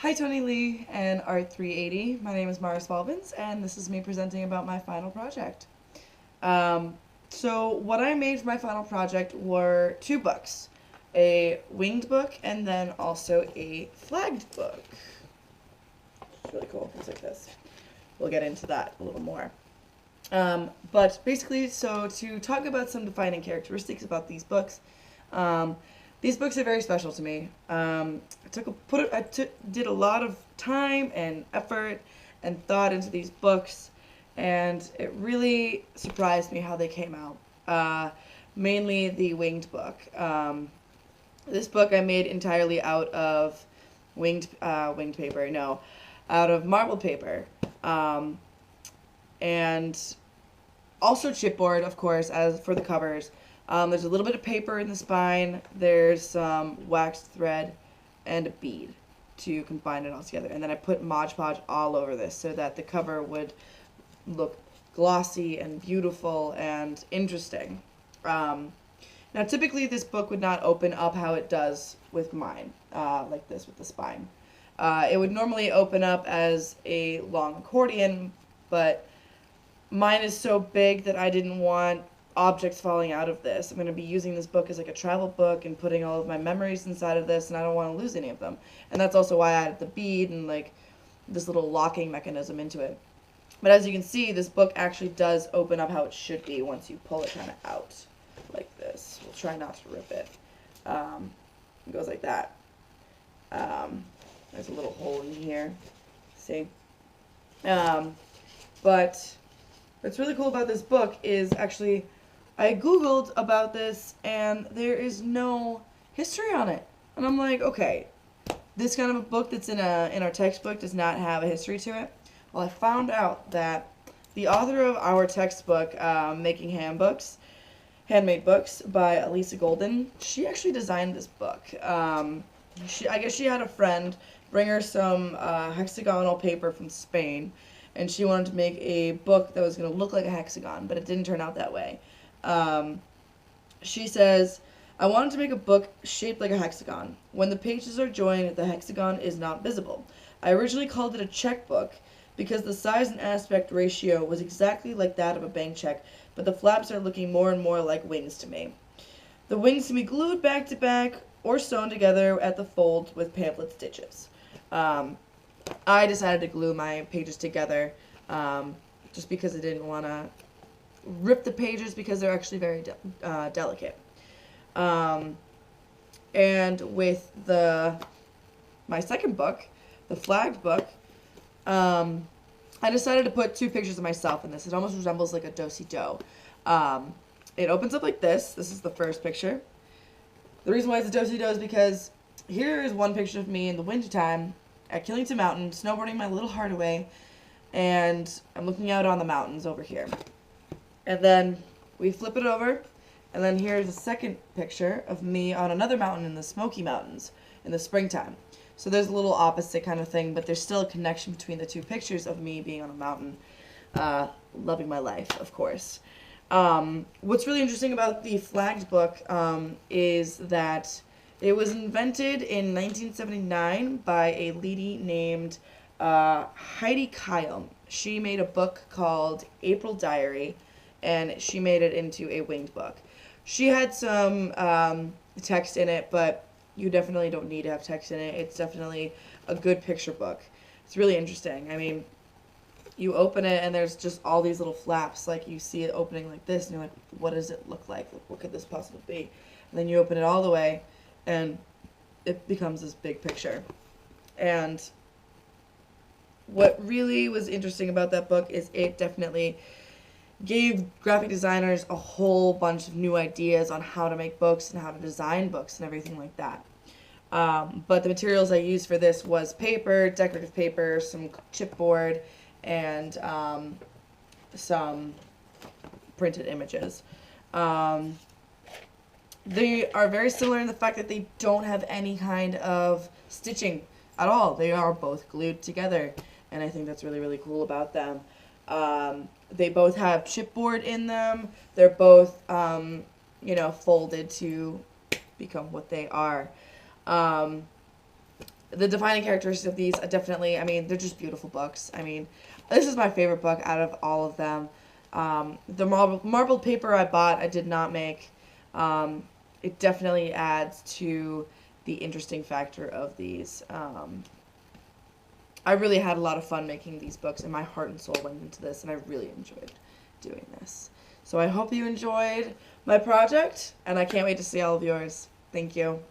Hi, Toni Lee and ART-380. My name is Mara Spalvins, and this is me presenting about my final project. So what I made for my final project were two books, a winged book and then also a flagged book. It's really cool. It's like this. We'll get into that a little more. But basically, so to talk about some defining characteristics about these books are very special to me. Did a lot of time and effort and thought into these books, and it really surprised me how they came out. Mainly the winged book. This book I made entirely out of winged paper. No, out of marbled paper. And also chipboard, of course, as for the covers. There's a little bit of paper in the spine. There's some waxed thread and a bead to combine it all together. And then I put Mod Podge all over this so that the cover would look glossy and beautiful and interesting. Now, typically this book would not open up how it does with mine, like this with the spine. It would normally open up as a long accordion, but mine is so big that I didn't want objects falling out of this. I'm going to be using this book as like a travel book and putting all of my memories inside of this, and I don't want to lose any of them. And that's also why I added the bead and like this little locking mechanism into it. But as you can see, this book actually does open up how it should be once you pull it kind of out like this. We'll try not to rip it. It goes like that. There's a little hole in here. See? But what's really cool about this book is actually I googled about this and there is no history on it. And I'm like, okay, this kind of a book that's in our textbook does not have a history to it. Well, I found out that the author of our textbook, Making Handmade Books by Elisa Golden, she actually designed this book. I guess she had a friend bring her some hexagonal paper from Spain, and she wanted to make a book that was going to look like a hexagon, but it didn't turn out that way. She says, I wanted to make a book shaped like a hexagon. When the pages are joined, the hexagon is not visible. I originally called it a checkbook because the size and aspect ratio was exactly like that of a bank check, but the flaps are looking more and more like wings to me. The wings can be glued back to back or sewn together at the fold with pamphlet stitches. I decided to glue my pages together just because I didn't want to rip the pages because they're actually very delicate. And with my second book, the flagged book, I decided to put two pictures of myself in this. It almost resembles like a do-si-do. It opens up like this. This is the first picture. The reason why it's a do-si-do is because here is one picture of me in the wintertime at Killington Mountain, snowboarding my little heart away, and I'm looking out on the mountains over here. And then we flip it over, and then here's a second picture of me on another mountain in the Smoky Mountains in the springtime. So there's a little opposite kind of thing, but there's still a connection between the two pictures of me being on a mountain, loving my life, of course. What's really interesting about the flagged book is that it was invented in 1979 by a lady named Heidi Kyle. She made a book called April Diary, and she made it into a winged book. She had some text in it, but you definitely don't need to have text in it. It's definitely a good picture book. It's really interesting. I mean, you open it and there's just all these little flaps. Like you see it opening like this, and you're like, what does it look like? What could this possibly be? And then you open it all the way, and it becomes this big picture. And what really was interesting about that book is it definitely gave graphic designers a whole bunch of new ideas on how to make books and how to design books and everything like that. But the materials I used for this was paper, decorative paper, some chipboard, and some printed images. They are very similar in the fact that they don't have any kind of stitching at all. They are both glued together, and I think that's really, really cool about them. They both have chipboard in them. They're both, folded to become what they are. the defining characteristics of these are definitely, I mean, they're just beautiful books. I mean, this is my favorite book out of all of them. The marbled paper I bought, I did not make. It definitely adds to the interesting factor of these. I really had a lot of fun making these books, and my heart and soul went into this, and I really enjoyed doing this. So I hope you enjoyed my project, and I can't wait to see all of yours. Thank you.